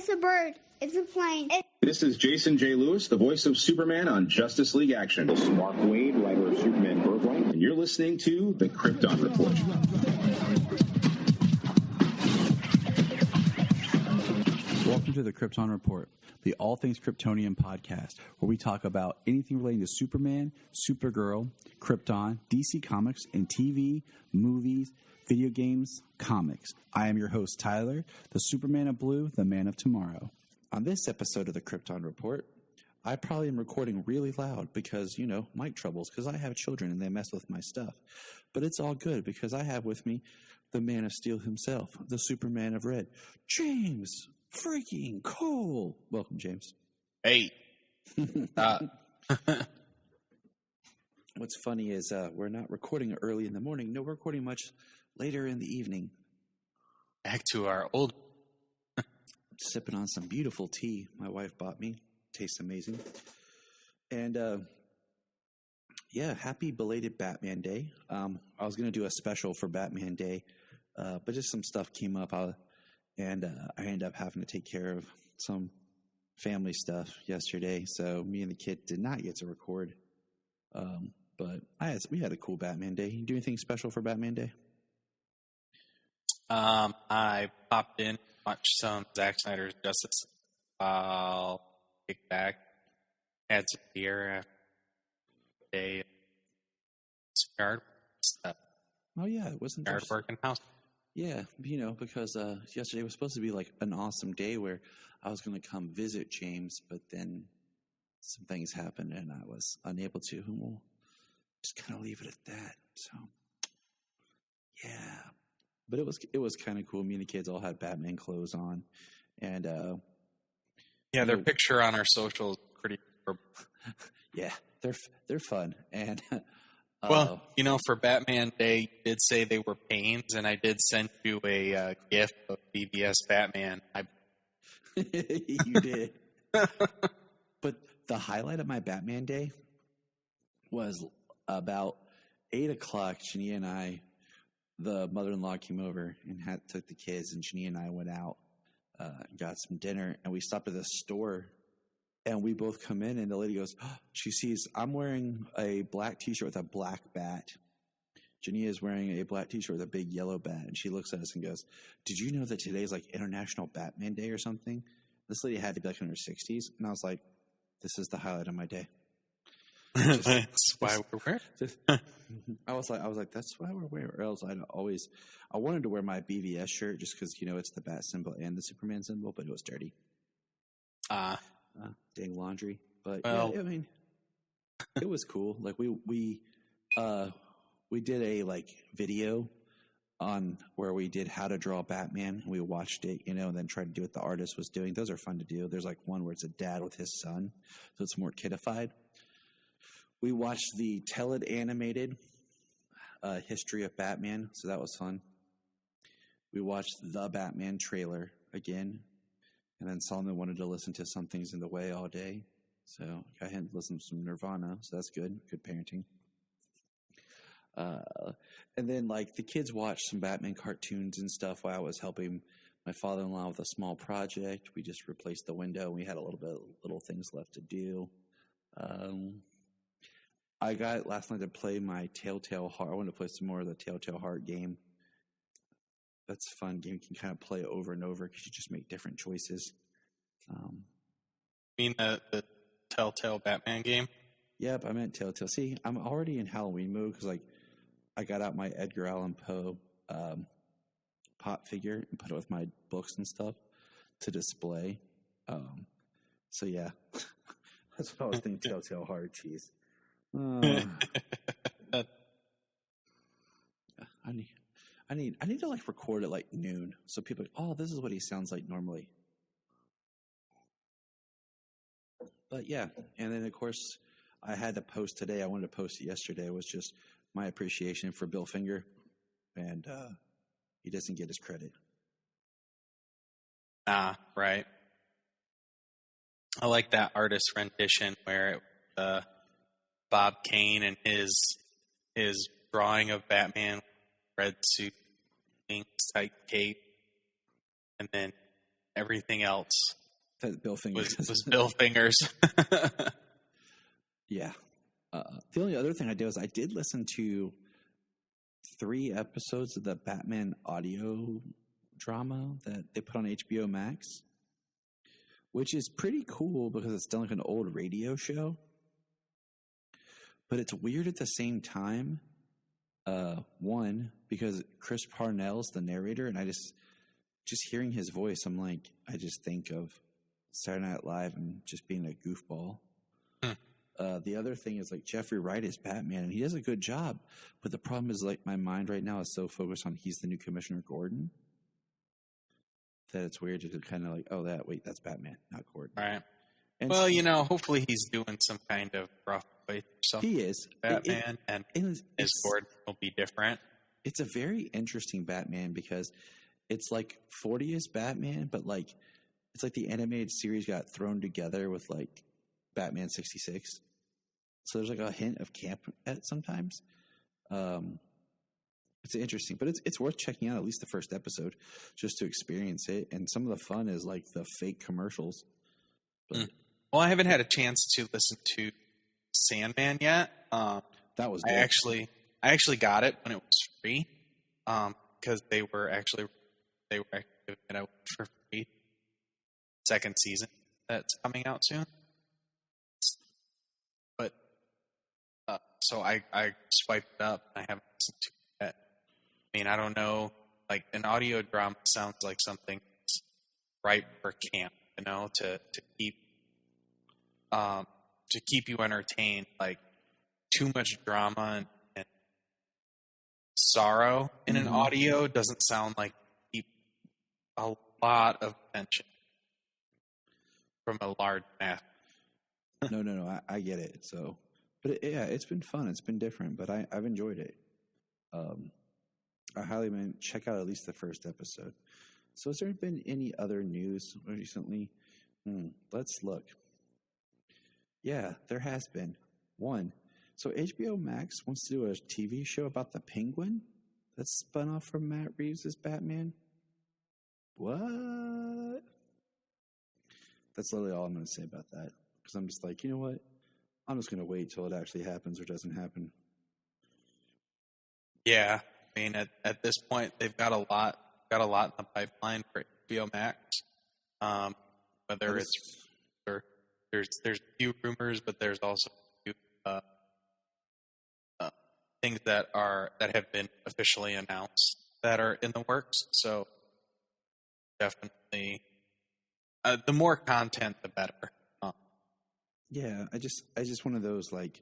It's a bird. It's a plane. This is Jason J. Lewis, the voice of Superman on Justice League Action. This is Mark Wade, writer of Superman Birthright, and you're listening to The Krypton Report. Welcome to The Krypton Report, the All Things Kryptonian podcast, where we talk about anything relating to Superman, Supergirl, Krypton, DC Comics, and TV, movies, video games, comics. I am your host, Tyler, the Superman of Blue, the Man of Tomorrow. On this episode of The Krypton Report, I probably am recording really loud because, mic troubles, because I have children and they mess with my stuff. But it's all good because I have with me the Man of Steel himself, the Superman of Red, James freaking Cole. Welcome, James. Hey. What's funny is we're not recording early in the morning. No, we're recording much later in the evening. Back to our old... Sipping on some beautiful tea my wife bought me. Tastes amazing. And, happy belated Batman Day. I was going to do a special for Batman Day, but just some stuff came up, and I ended up having to take care of some family stuff yesterday, so me and the kid did not get to record. But we had a cool Batman Day. You do anything special for Batman Day? I popped in, watched some Zack Snyder's Justice while kicked back, had some beer after the day, yard stuff. Oh yeah, it wasn't yard work and house. Yeah, because yesterday was supposed to be like an awesome day where I was going to come visit James, but then some things happened and I was unable to, and we'll just kind of leave it at that. So, yeah. But it was kind of cool. Me and the kids all had Batman clothes on, and their picture on our socials pretty. Yeah, they're fun, and for Batman Day, you did say they were pains, and I did send you a gift of BBS Batman. You did, but the highlight of my Batman Day was about 8:00. Janine and I. The mother-in-law came over and took the kids, and Janine and I went out and got some dinner, and we stopped at this store, and we both come in, and the lady goes, she sees I'm wearing a black T-shirt with a black bat. Janine is wearing a black T-shirt with a big yellow bat, and she looks at us and goes, did you know that today's like International Batman Day or something? This lady had to be like in her 60s, and I was like, this is the highlight of my day. That's why we're wearing. I was like, that's why we're wearing. Or else I wanted to wear my BVS shirt just because it's the bat symbol and the Superman symbol, but it was dirty. Dang laundry. But it was cool. Like we did a video on where we did how to draw Batman. We watched it, and then tried to do what the artist was doing. Those are fun to do. There's one where it's a dad with his son, so it's more kidified. We watched the Tell-It animated history of Batman, so that was fun. We watched the Batman trailer again, and then Solomon wanted to listen to Some Things in the Way all day, so I had to listen to some Nirvana, so that's good parenting. And then the kids watched some Batman cartoons and stuff while I was helping my father-in-law with a small project. We just replaced the window, and we had a little things left to do. I got last night to play my Telltale Heart. I wanted to play some more of the Telltale Heart game. That's a fun game. You can kind of play over and over because you just make different choices. You mean the Telltale Batman game? Yep, I meant Telltale. See, I'm already in Halloween mode because I got out my Edgar Allan Poe pop figure and put it with my books and stuff to display. So yeah, that's what I was thinking. Telltale Heart. Jeez. I need to record at noon so people this is what he sounds like normally. But yeah, and then of course I had to post today. I wanted to post it yesterday. It was just my appreciation for Bill Finger, and he doesn't get his credit. Right. I like that artist rendition where Bob Kane and his drawing of Batman, red suit, pink tight cape, and then everything else That Bill Fingers was Bill Fingers. Yeah. The only other thing I did was I did listen to 3 episodes of the Batman audio drama that they put on HBO Max, which is pretty cool because it's done like an old radio show. But it's weird at the same time. One, because Chris Parnell's the narrator, and I just hearing his voice, I'm like, I just think of Saturday Night Live and just being a goofball. The other thing is like Jeffrey Wright is Batman, and he does a good job. But the problem is like my mind right now is so focused on he's the new Commissioner Gordon that it's weird to kind of like, oh, that's Batman, not Gordon. Right. And well, hopefully he's doing some kind of rough fight or something. He is. Batman, and his Gordon will be different. It's a very interesting Batman because it's like 40s Batman, but like it's like the animated series got thrown together with like Batman 66. So there's like a hint of camp at sometimes. It's interesting, but it's worth checking out at least the first episode just to experience it. And some of the fun is like the fake commercials. But, Well, I haven't had a chance to listen to Sandman yet. That was good. I actually got it when it was free because they were actually giving it out for free. Second season that's coming out soon. But so I swiped it up and I haven't listened to it yet. I mean, I don't know. Like an audio drama sounds like something that's right for camp, to keep you entertained. Like too much drama and sorrow in an audio doesn't sound like keep a lot of attention from a large mass. No. I get it. So, but it's been fun. It's been different, but I've enjoyed it. I highly recommend check out at least the first episode. So, has there been any other news recently? Let's look. Yeah, there has been one. So HBO Max wants to do a TV show about the Penguin that's spun off from Matt Reeves' Batman. What? That's literally all I'm going to say about that. Because I'm just like, you know what? I'm just going to wait till it actually happens or doesn't happen. Yeah, I mean, at this point, they've got a lot in the pipeline for HBO Max. Whether there's a few rumors, but there's also a few things that have been officially announced that are in the works. So definitely, the more content, the better. Yeah, I just one of those like,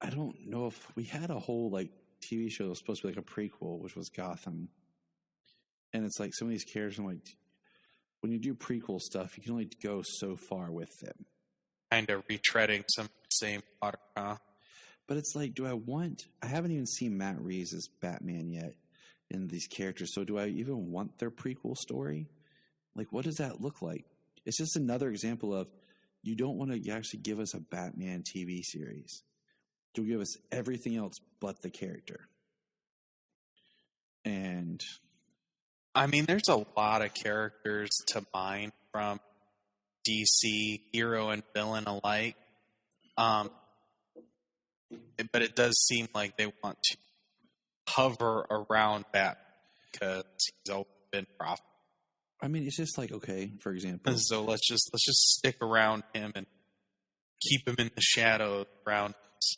I don't know if we had a whole like TV show that was supposed to be like a prequel, which was Gotham, and it's like some of these characters. I'm like, when you do prequel stuff, you can only go so far with them. Kind of retreading some same water. But it's like, I haven't even seen Matt Reeves as Batman yet in these characters. So do I even want their prequel story? Like, what does that look like? It's just another example of you don't want to actually give us a Batman TV series. You'll give us everything else but the character. And I mean, there's a lot of characters to mine from DC, hero and villain alike. But it does seem like they want to hover around Batman because he's always been profitable. I mean, it's just like, okay, for example. So let's just stick around him and keep him in the shadows around us.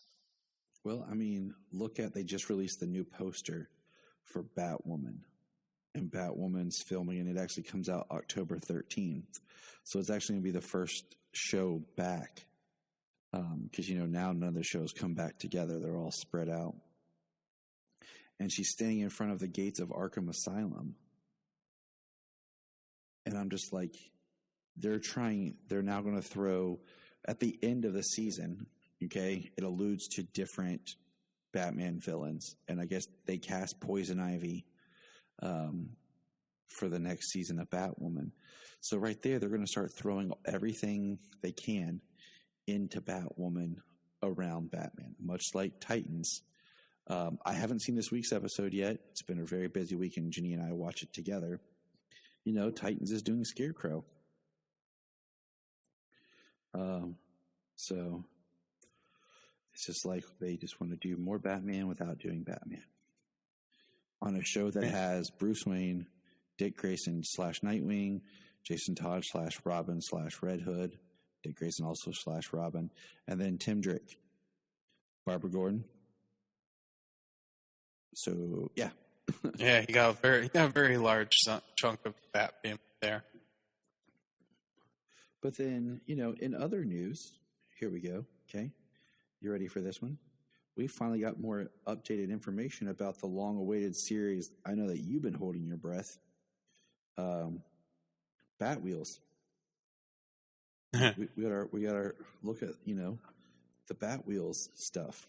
Well, I mean, they just released the new poster for Batwoman. And Batwoman's filming, and it actually comes out October 13th. So it's actually going to be the first show back. Because, now none of the shows come back together. They're all spread out. And she's standing in front of the gates of Arkham Asylum. And I'm just like, they're now going to throw, at the end of the season, okay, it alludes to different Batman villains. And I guess they cast Poison Ivy for the next season of Batwoman. So right there, they're going to start throwing everything they can into Batwoman around Batman, much like Titans. I haven't seen this week's episode yet. It's been a very busy week, and Ginny and I watch it together. Titans is doing Scarecrow. So it's just like they just want to do more Batman without doing Batman. On a show that has Bruce Wayne, Dick Grayson / Nightwing, Jason Todd / Robin / Red Hood, Dick Grayson also / Robin, and then Tim Drake, Barbara Gordon. So, yeah. Yeah, he got a very large chunk of Batman there. But then, in other news, here we go. Okay. You ready for this one? We finally got more updated information about the long-awaited series. I know that you've been holding your breath. Bat Wheels. we got our look at the Bat Wheels stuff,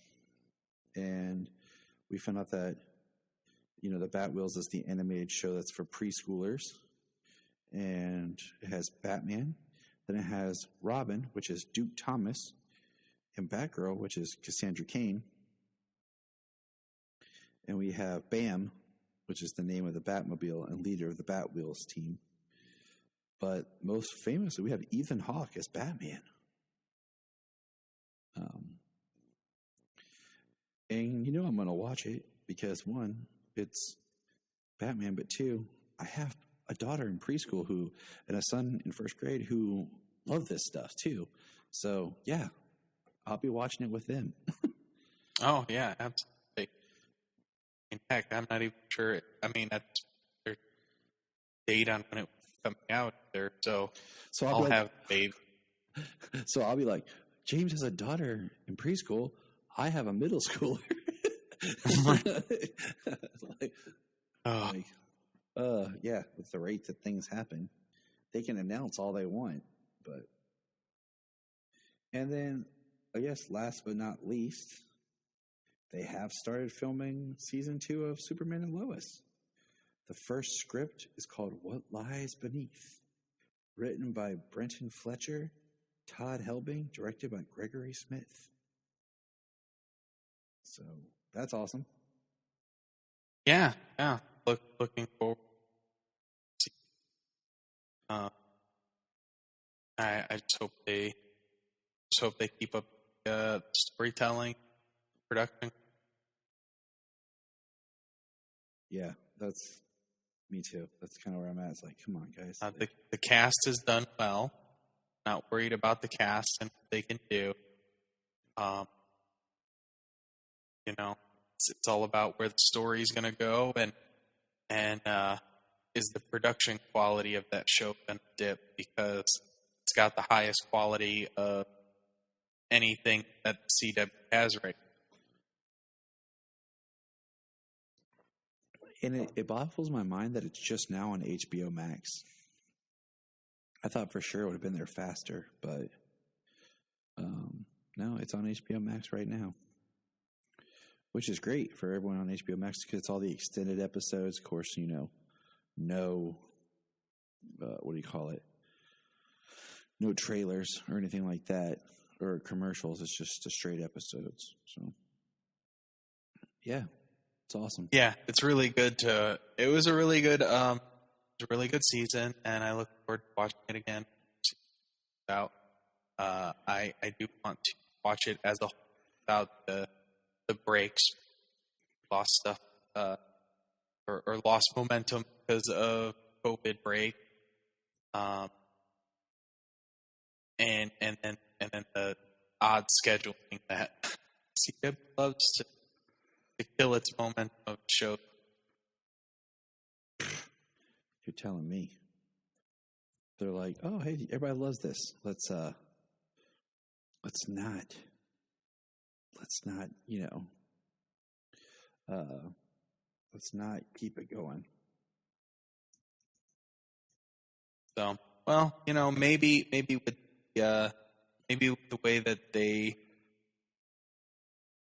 and we found out that the Bat Wheels is the animated show that's for preschoolers, and it has Batman. Then it has Robin, which is Duke Thomas, and Batgirl, which is Cassandra Cain. And we have Bam, which is the name of the Batmobile and leader of the Bat Wheels team. But most famously, we have Ethan Hawke as Batman. And I'm going to watch it because, one, it's Batman, but two, I have a daughter in preschool and a son in first grade who love this stuff too. So, yeah, I'll be watching it with them. Oh, yeah, absolutely. In fact, I'm not even sure. I mean, that's their date on when it was coming out there. So I'll have a baby. So I'll be like, James has a daughter in preschool. I have a middle schooler. Yeah, with the rate that things happen, they can announce all they want. And then, I guess last but not least, they have started filming season 2 of Superman and Lois. The first script is called What Lies Beneath, written by Brenton Fletcher, Todd Helbing, directed by Gregory Smith. So that's awesome. Yeah. Looking forward. I just hope they keep up storytelling, production. Yeah, that's me too. That's kind of where I'm at. It's like, come on, guys. The cast has done well. Not worried about the cast and what they can do. It's all about where the story's going to go, and is the production quality of that show going to dip, because it's got the highest quality of anything that CW has right now. And it baffles my mind that it's just now on HBO Max. I thought for sure it would have been there faster, but no, it's on HBO Max right now, which is great for everyone on HBO Max because it's all the extended episodes. Of course, no, what do you call it? No trailers or anything like that, or commercials. It's just the straight episodes. So, yeah, it's awesome. Yeah, it's really good. It was a really good season, and I look forward to watching it again. I do want to watch it as a whole without the breaks, lost stuff, or lost momentum because of COVID break, and then the odd scheduling that CW loves to kill its momentum of the show. You're telling me. They're like, oh, hey, everybody loves this. Let's not, let's not keep it going. So, well, maybe with the way that they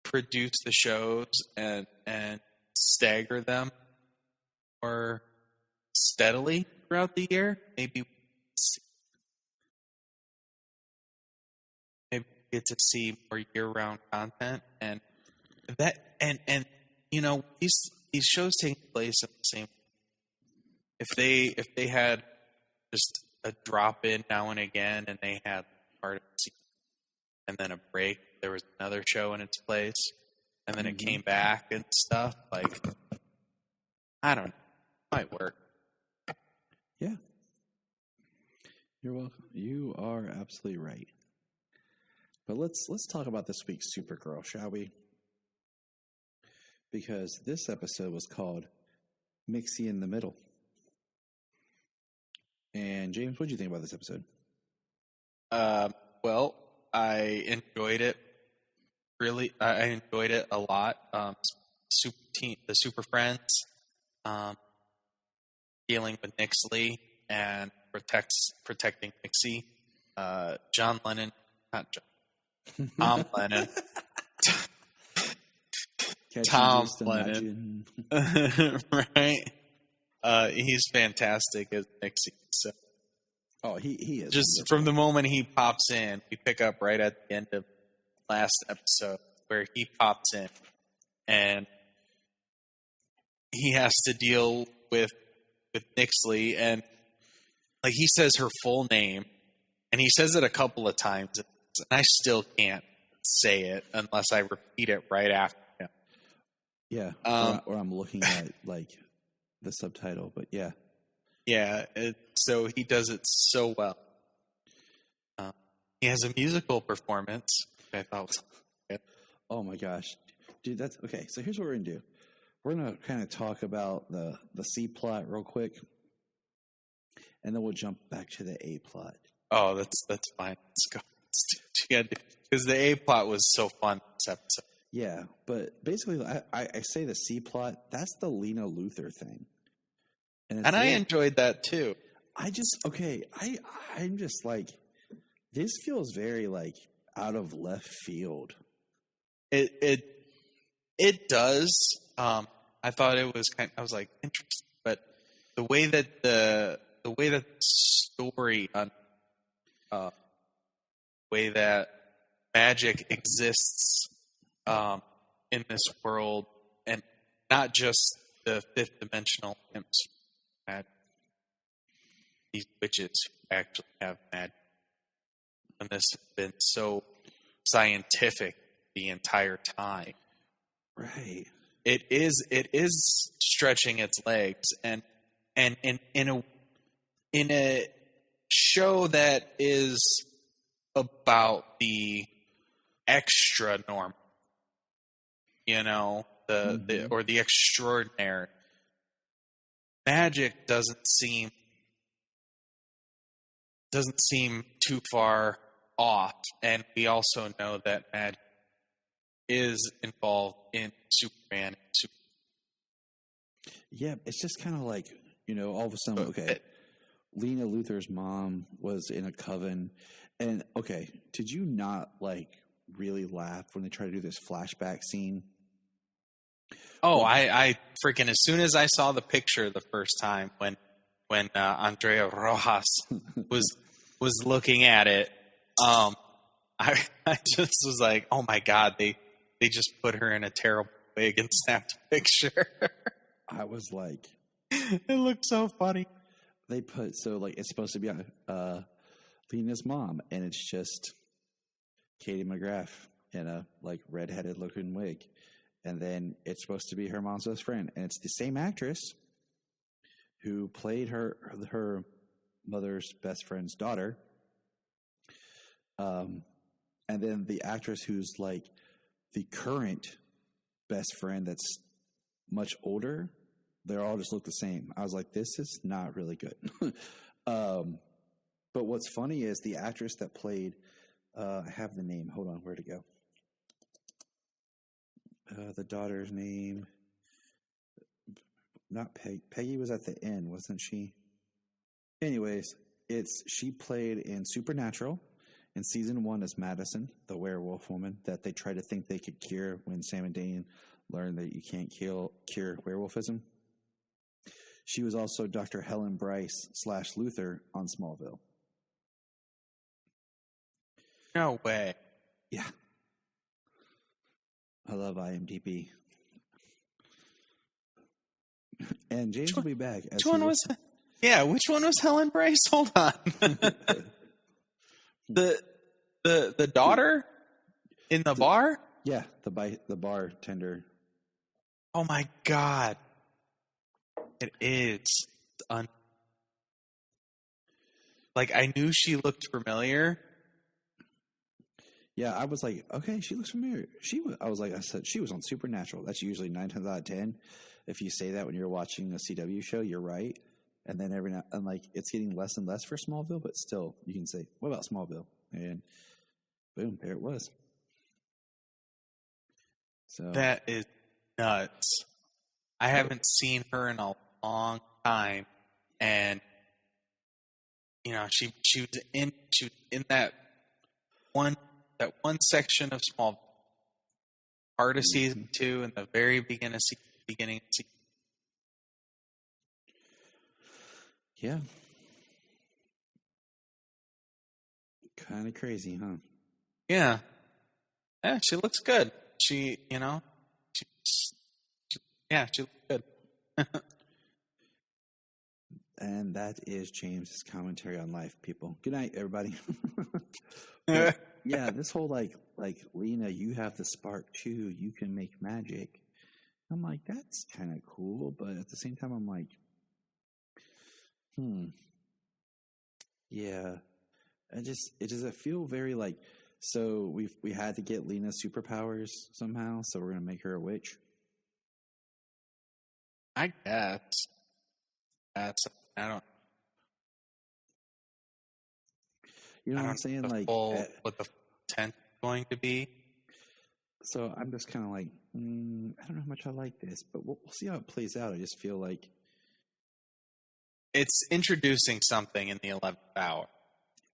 produce the shows and stagger them more steadily throughout the year, maybe get to see more year-round content, and these shows take place at the same if they had just a drop in now and again, and they had part of the season, and then a break, there was another show in its place, and then it came back and stuff. Like, I don't know, might work. Yeah. You're welcome. You are absolutely right. But let's talk about this week's Supergirl, shall we? Because this episode was called Mxy in the Middle. And James, what did you think about this episode? Well, I enjoyed it. Really, I enjoyed it a lot. The Super Friends, dealing with Nixley and protecting Mxy. John Lennon, not John, Tom Lennon. Tom Lennon, right? He's fantastic as Mxy. So, he is. Just wonderful. From the moment he pops in, we pick up right at the end of last episode where he pops in, and he has to deal with Nixley, and like he says her full name, and he says it a couple of times, and I still can't say it unless I repeat it right after him. Yeah, or I'm looking at like the subtitle, but yeah. Yeah, so he does it so well. He has a musical performance, which I thought was good. Oh my gosh. Dude, that's okay. So here's what we're going to do. We're going to kind of talk about the C plot real quick, and then we'll jump back to the A plot. Oh, that's fine. Let's go. Because the A plot was so fun this episode. Yeah, but basically, I say the C plot, that's the Lena Luthor thing. And I enjoyed that too. I'm just like, this feels very like out of left field. It does. I thought it was I was like interesting, but the way that the story way that magic exists in this world, and not just the fifth dimensional imps, these witches who actually have magic, and this has been so scientific the entire time. Right. It is stretching its legs, and in a show that is about the extra normal, or the extraordinary. Magic doesn't seem too far off, and we also know that magic is involved in Superman. Yeah, it's just kind of like, all of a sudden, okay, Lena Luthor's mom was in a coven, and okay, did you not like really laugh when they tried to do this flashback scene? Oh, I freaking, as soon as I saw the picture the first time when Andrea Rojas was looking at it, I just was like, oh my God, they just put her in a terrible wig and snapped a picture. I was like, it looked so funny. They put, so like, it's supposed to be Lena's mom, and it's just Katie McGrath in a like redheaded looking wig. And then it's supposed to be her mom's best friend. And it's the same actress who played her mother's best friend's daughter. And then the actress who's like the current best friend that's much older, they all just look the same. I was like, this is not really good. But what's funny is the actress that played, I have the name. Hold on, where'd it go? The daughter's name, not Peggy. Peggy was at the end, wasn't she? Anyways, she played in Supernatural in season 1 as Madison, the werewolf woman that they tried to think they could cure when Sam and Dean learned that you can't cure werewolfism. She was also Dr. Helen Bryce / Luthor on Smallville. No way. Yeah. I love IMDb. And James will be back. Which one was it? Yeah, which one was Helen Brace? Hold on. the daughter in the bar? Yeah, the bartender. Oh my God. It is. Like, I knew she looked familiar. Yeah, I was like, okay, she looks familiar. I said she was on Supernatural. That's usually 9 times out of 10. If you say that when you're watching a CW show, you're right. And then every now and like it's getting less and less for Smallville, but still you can say, what about Smallville? And boom, there it was. So That is nuts. I haven't seen her in a long time, and she was in that one section of Smallville, part of season 2 and the very beginning of season. Yeah, kind of crazy, huh? Yeah, she looks good. She looks good. And that is James's commentary on life, people. Good night, everybody. But, yeah, this whole like Lena, you have the spark too. You can make magic. I'm like, that's kind of cool, but at the same time, I'm like, yeah. It does feel very like. So we had to get Lena's superpowers somehow, so we're gonna make her a witch. I guess. I don't. You know what I'm saying? Like, what the intent is going to be. So I'm just kind of like, I don't know how much I like this, but we'll see how it plays out. I just feel like it's introducing something in the 11th hour.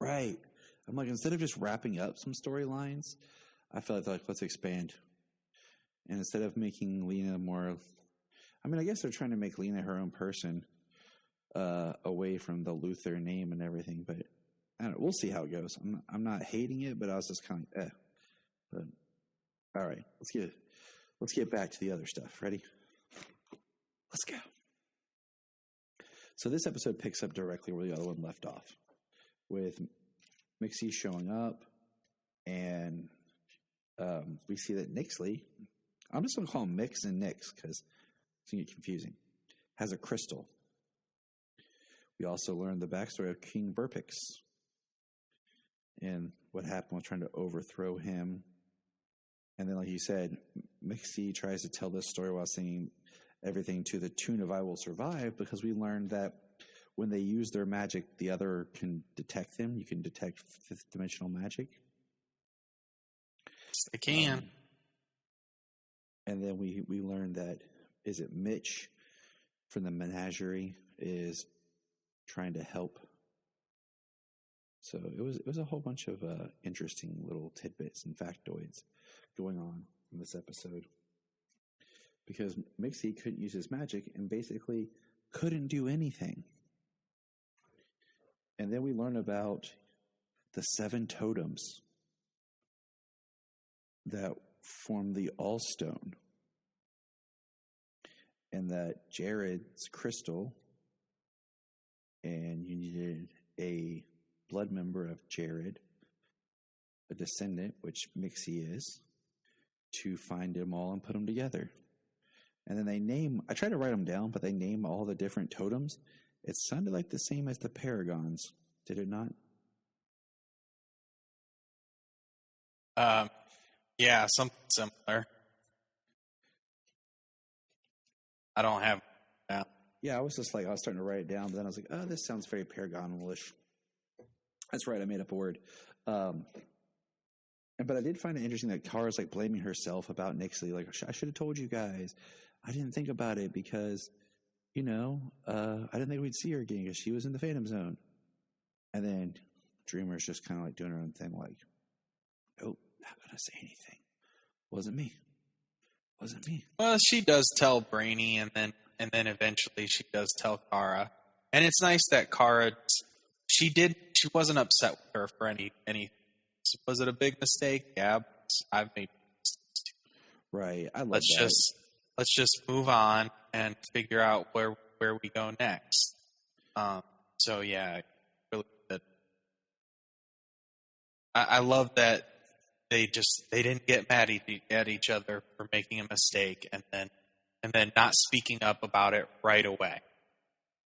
Right. I'm like, instead of just wrapping up some storylines, I feel like let's expand. And instead of making Lena more, I mean, I guess they're trying to make Lena her own person, away from the Luther name and everything. But I don't know, we'll see how it goes. I'm not hating it, but I was just kind of, But all right, let's get back to the other stuff. Ready? Let's go. So this episode picks up directly where the other one left off, with Mxy showing up, and we see that Nixley, I'm just going to call him Mix and Nix because it's going to get confusing, has a crystal. We also learned the backstory of King Burpix and what happened with trying to overthrow him. And then, like you said, Mxy tries to tell this story while singing everything to the tune of I Will Survive, because we learned that when they use their magic, the other can detect them. You can detect fifth dimensional magic. They can. And then we learned that, is it Mitch from the menagerie is trying to help. So it was a whole bunch of interesting little tidbits and factoids going on in this episode, because Mxy couldn't use his magic and basically couldn't do anything. And then we learn about the 7 totems that form the Allstone, and that Jared's crystal, and you needed a blood member of Jared, a descendant, which Mxy is, to find them all and put them together. And then I tried to write them down, but they name all the different totems. It sounded like the same as the Paragons. Did it not? Yeah, something similar. I don't have that. Yeah, I was starting to write it down, but then I was like, oh, this sounds very Paragon-ish. That's right, I made up a word. But I did find it interesting that Kara's like blaming herself about Nixley. Like, I should have told you guys. I didn't think about it because, I didn't think we'd see her again because she was in the Phantom Zone. And then Dreamer's just kind of like doing her own thing, like, oh, not going to say anything. Wasn't me. Well, she does tell Brainy, and then eventually she does tell Kara. And it's nice that Kara, she wasn't upset with her for any. Was it a big mistake? Yeah, I've made mistakes. Right. I love that. Let's just move on and figure out where we go next. So yeah, really good. I love that they didn't get mad at each other for making a mistake and then not speaking up about it right away.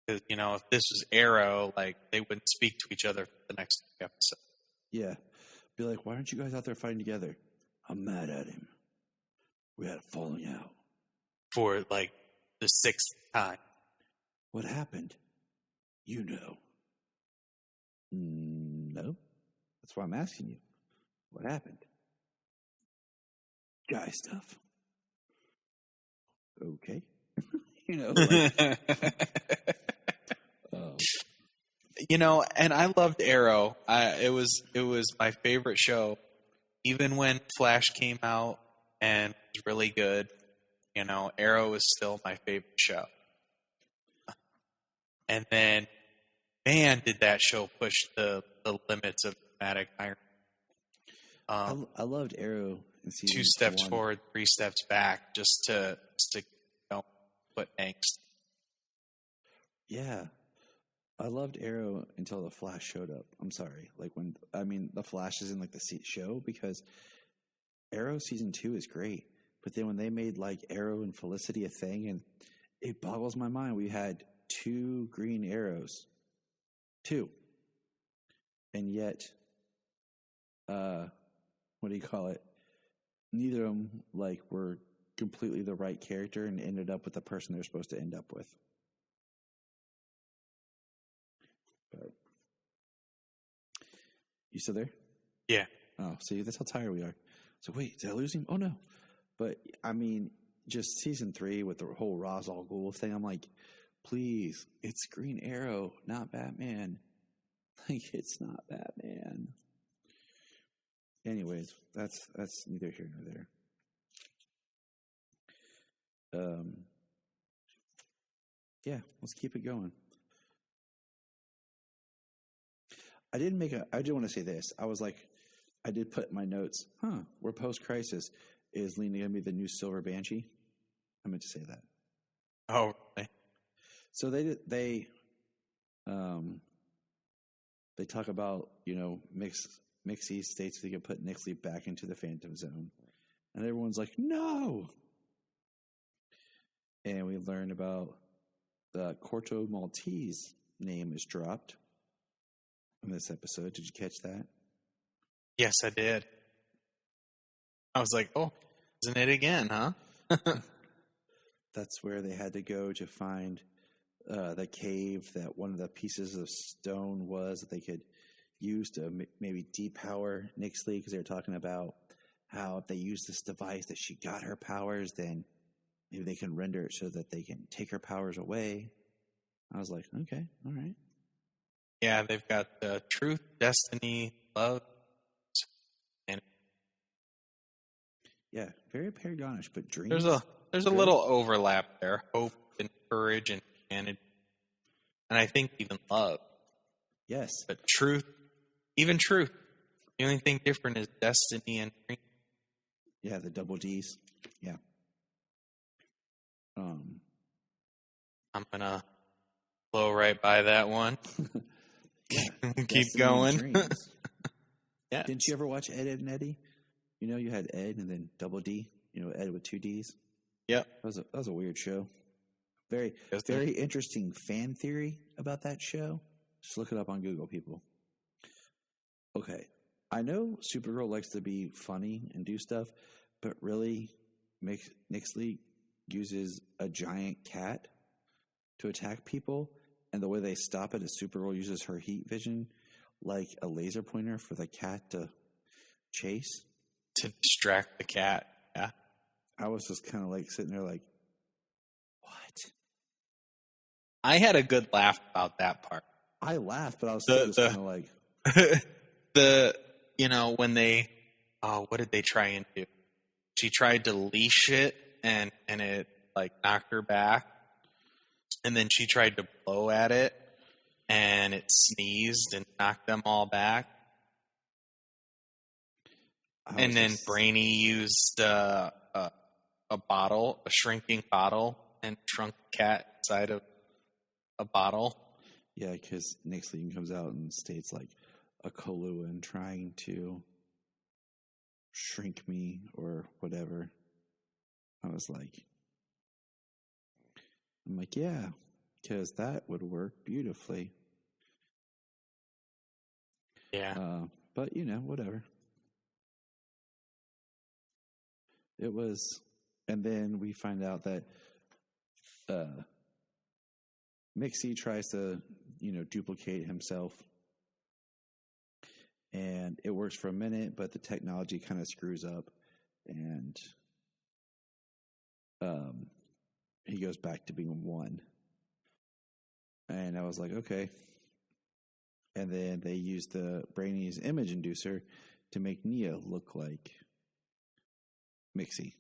Because if this was Arrow, like they wouldn't speak to each other for the next episode. Yeah. Be like, why aren't you guys out there fighting together? I'm mad at him. We had a falling out. For like the 6th time. What happened? You know. No. That's why I'm asking you. What happened? Guy stuff. Okay. And I loved Arrow. It was my favorite show. Even when Flash came out and was really good, Arrow is still my favorite show. And then, man, did that show push the limits of dramatic irony. I loved Arrow in season 2 steps 1. forward, 3 steps back, just to put angst. Yeah. I loved Arrow until the Flash showed up. I'm sorry. The Flash is in the show, because Arrow season 2 is great. But then when they made Arrow and Felicity a thing, and it boggles my mind. We had 2 green arrows. 2. And yet, what do you call it? Neither of them were completely the right character and ended up with the person they're supposed to end up with. But you still there? Yeah. Oh, see, that's how tired we are. So wait, did I lose him? Oh no. But just season 3 with the whole Ra's al Ghul thing, I'm like, please, it's Green Arrow, not Batman. It's not Batman. Anyways, that's neither here nor there. Yeah, let's keep it going. I did want to say this. I did put in my notes, we're post-crisis. Is Lena going to be the new Silver Banshee? I meant to say that. Oh, really? So they talk about, Mxy states they can put Nixley back into the Phantom Zone. And everyone's like, no! And we learn about the Corto Maltese name is dropped in this episode. Did you catch that? Yes, I did. I was like, oh, isn't it again, huh? That's where they had to go to find the cave that one of the pieces of stone was that they could use to maybe depower Nixley, because they were talking about how if they use this device that she got her powers, then maybe they can render it so that they can take her powers away. I was like, okay, all right. Yeah, they've got truth, destiny, love, and yeah, very Paragonish, but dreams. There's a little overlap there: hope and courage and humanity, and I think even love. Yes, but truth, even truth. The only thing different is destiny and dream. Yeah, the double D's. Yeah. I'm gonna blow right by that one. Keep going. Yeah. Didn't you ever watch Ed, Edd and Eddy? You had Ed and then double D. Ed with 2 D's. Yep. That was a weird show. Very interesting fan theory about that show. Just look it up on Google, people. Okay. I know Supergirl likes to be funny and do stuff, but really, Nixley uses a giant cat to attack people, and the way they stop it is Supergirl uses her heat vision like a laser pointer for the cat to chase. To distract the cat, yeah. I was just kind of sitting there like, what? I had a good laugh about that part. I laughed, but I was still just kind of like... when they... what did they try and do? She tried to leash it, and it, knocked her back. And then she tried to blow at it, and it sneezed and knocked them all back. And then Brainy used a bottle, a shrinking bottle, and shrunk the cat inside of a bottle. Yeah, because Nixley comes out and states like a Koluan trying to shrink me or whatever. I'm like, yeah, because that would work beautifully. Yeah. But, whatever. It was, and then we find out that Mxy tries to, duplicate himself. And it works for a minute, but the technology kind of screws up. And he goes back to being one. And I was like, okay. And then they used the Brainy's image inducer to make Nia look like Mxy.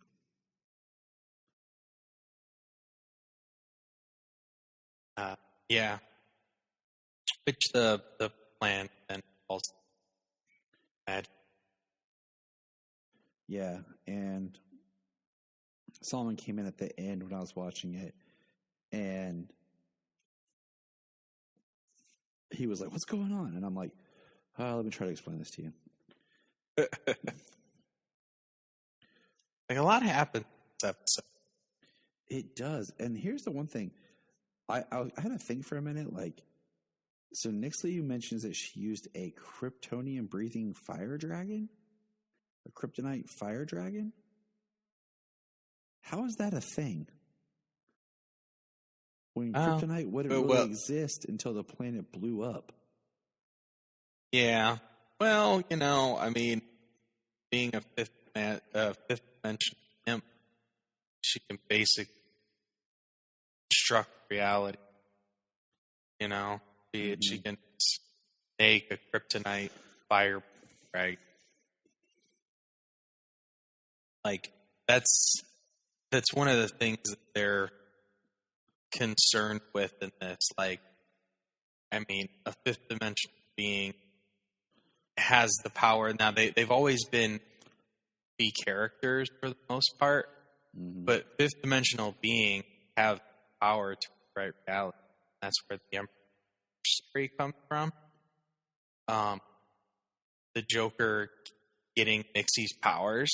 Yeah. Which the plan then also had. Yeah, and Solomon came in at the end when I was watching it, and he was like, "What's going on?" And I'm like, let me try to explain this to you. Like, a lot happened this episode. It does. And here's the one thing. I had to think for a minute, like, so Nixley mentions that she used a Kryptonian breathing fire dragon? A kryptonite fire dragon? How is that a thing? When kryptonite wouldn't really exist until the planet blew up. Yeah. Well, I mean, being a fifth dimension imp, she can basically construct reality. She can make a kryptonite fire dragon. Like, that's one of the things that they're concerned with in this. Like, I mean, a fifth dimension being has the power. Now, they've always been B characters for the most part, but fifth dimensional beings have power to write reality. That's where the Emperor story comes from. The Joker getting Mxy's powers.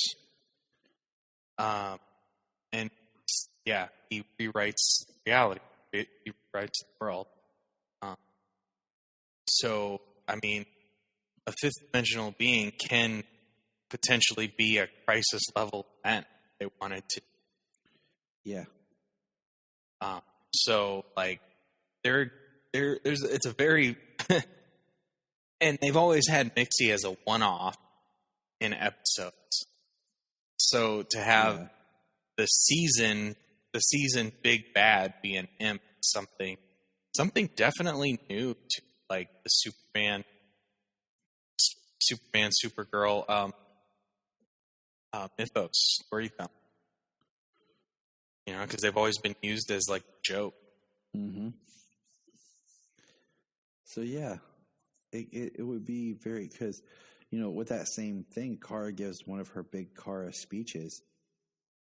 And yeah, he rewrites reality. He rewrites the world. So, I mean, a fifth dimensional being can potentially be a crisis level event if they wanted to. Yeah. So, like, it's a very, and they've always had Mxy as a one-off in episodes. So to have the season big bad be an imp, something definitely new to, like, the Superman, Supergirl mythos story film. Because they've always been used as, like, a joke. Mm-hmm. So yeah, it would be very, because with that same thing, Kara gives one of her big Kara speeches,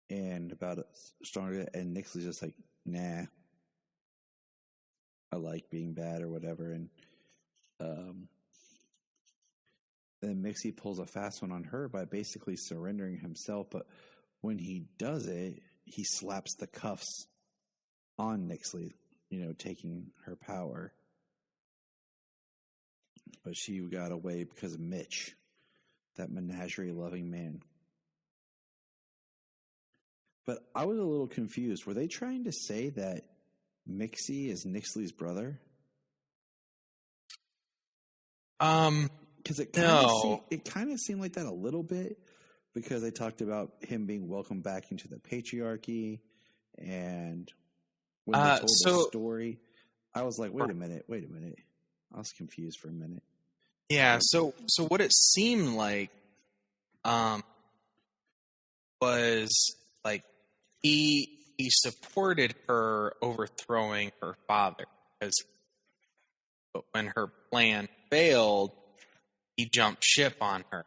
and about stronger, and Nixley's just like, nah, I like being bad or whatever, and then Mxy pulls a fast one on her by basically surrendering himself, but when he does it, he slaps the cuffs on Nixley, taking her power. But she got away because of Mitch, that menagerie-loving man. But I was a little confused. Were they trying to say that Mxy is Nixley's brother? Because it kind of seemed like that a little bit, because they talked about him being welcomed back into the patriarchy, and when they told the story, I was like, wait a minute. I was confused for a minute. Yeah, so what it seemed like was, like, he supported her overthrowing her father, but when her plan failed, he jumped ship on her.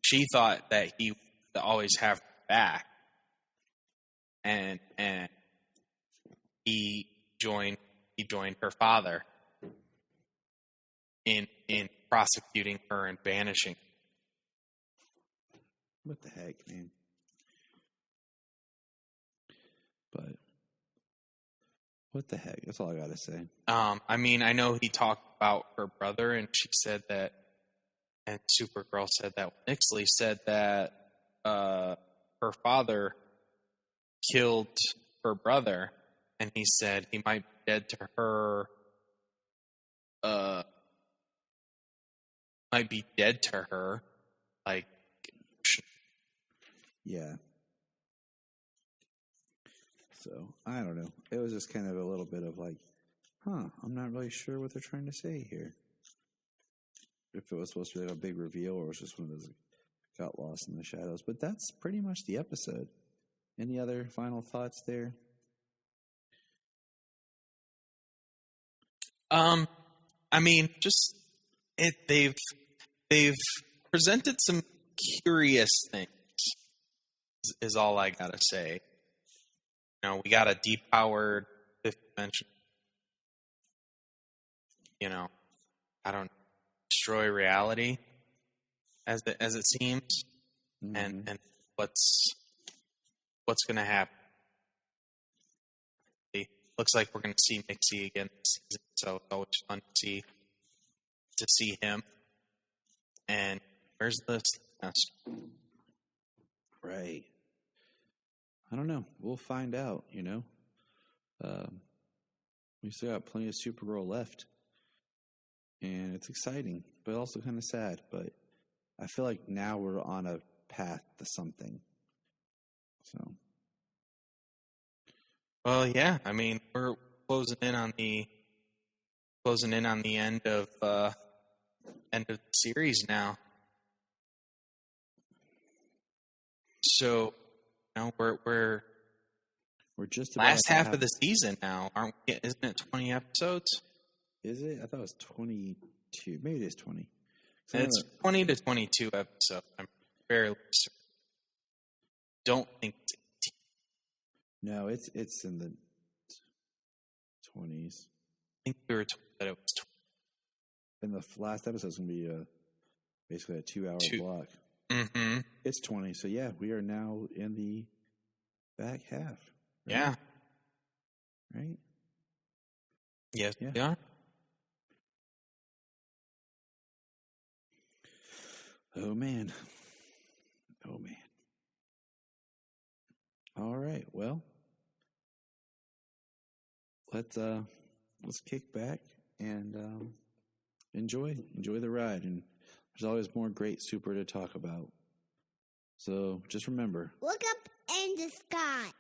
She thought that he would always have her back, and he joined her father. in prosecuting her and banishing. What the heck, man? But what the heck? That's all I gotta say. I mean, I know he talked about her brother, and she said that, and Supergirl said that, Mxy said that her father killed her brother, and he said he might be dead to her. Might be dead to her, like. Yeah. So, I don't know. It was just kind of a little bit of like, I'm not really sure what they're trying to say here. If it was supposed to be like a big reveal or it was just one of those got lost in the shadows. But that's pretty much the episode. Any other final thoughts there? I mean, just they've presented some curious things. Is all I gotta say. You know, we got a depowered fifth dimension. You know, I don't destroy reality as it seems, and what's gonna happen. Looks like we're gonna see Mxy again this season, so it's always fun to see him. And where's the nest? Right. I don't know. We'll find out, you know. We still got plenty of Supergirl left. And it's exciting, but also kind of sad. But I feel like now we're on a path to something. So. Well, yeah. I mean, we're closing in on the end of the series now. So, you know, we're just about last half of the season now, aren't we? Isn't it 20 episodes? Is it? I thought it was 22. Maybe it is 20. It's 20 to 22 episodes. I'm fairly certain. Don't think it's 18. No, it's in the 20s. I think we were told that it was 20. And the last episode is going to be basically a 2-hour block. Mm-hmm. It's 20. So, yeah, we are now in the back half. Right? Yeah. Right? Yes, yeah. We are. Oh, man. Oh, man. All right. Well, let's kick back and enjoy the ride. And there's always more great super to talk about. So just remember. Look up in the sky.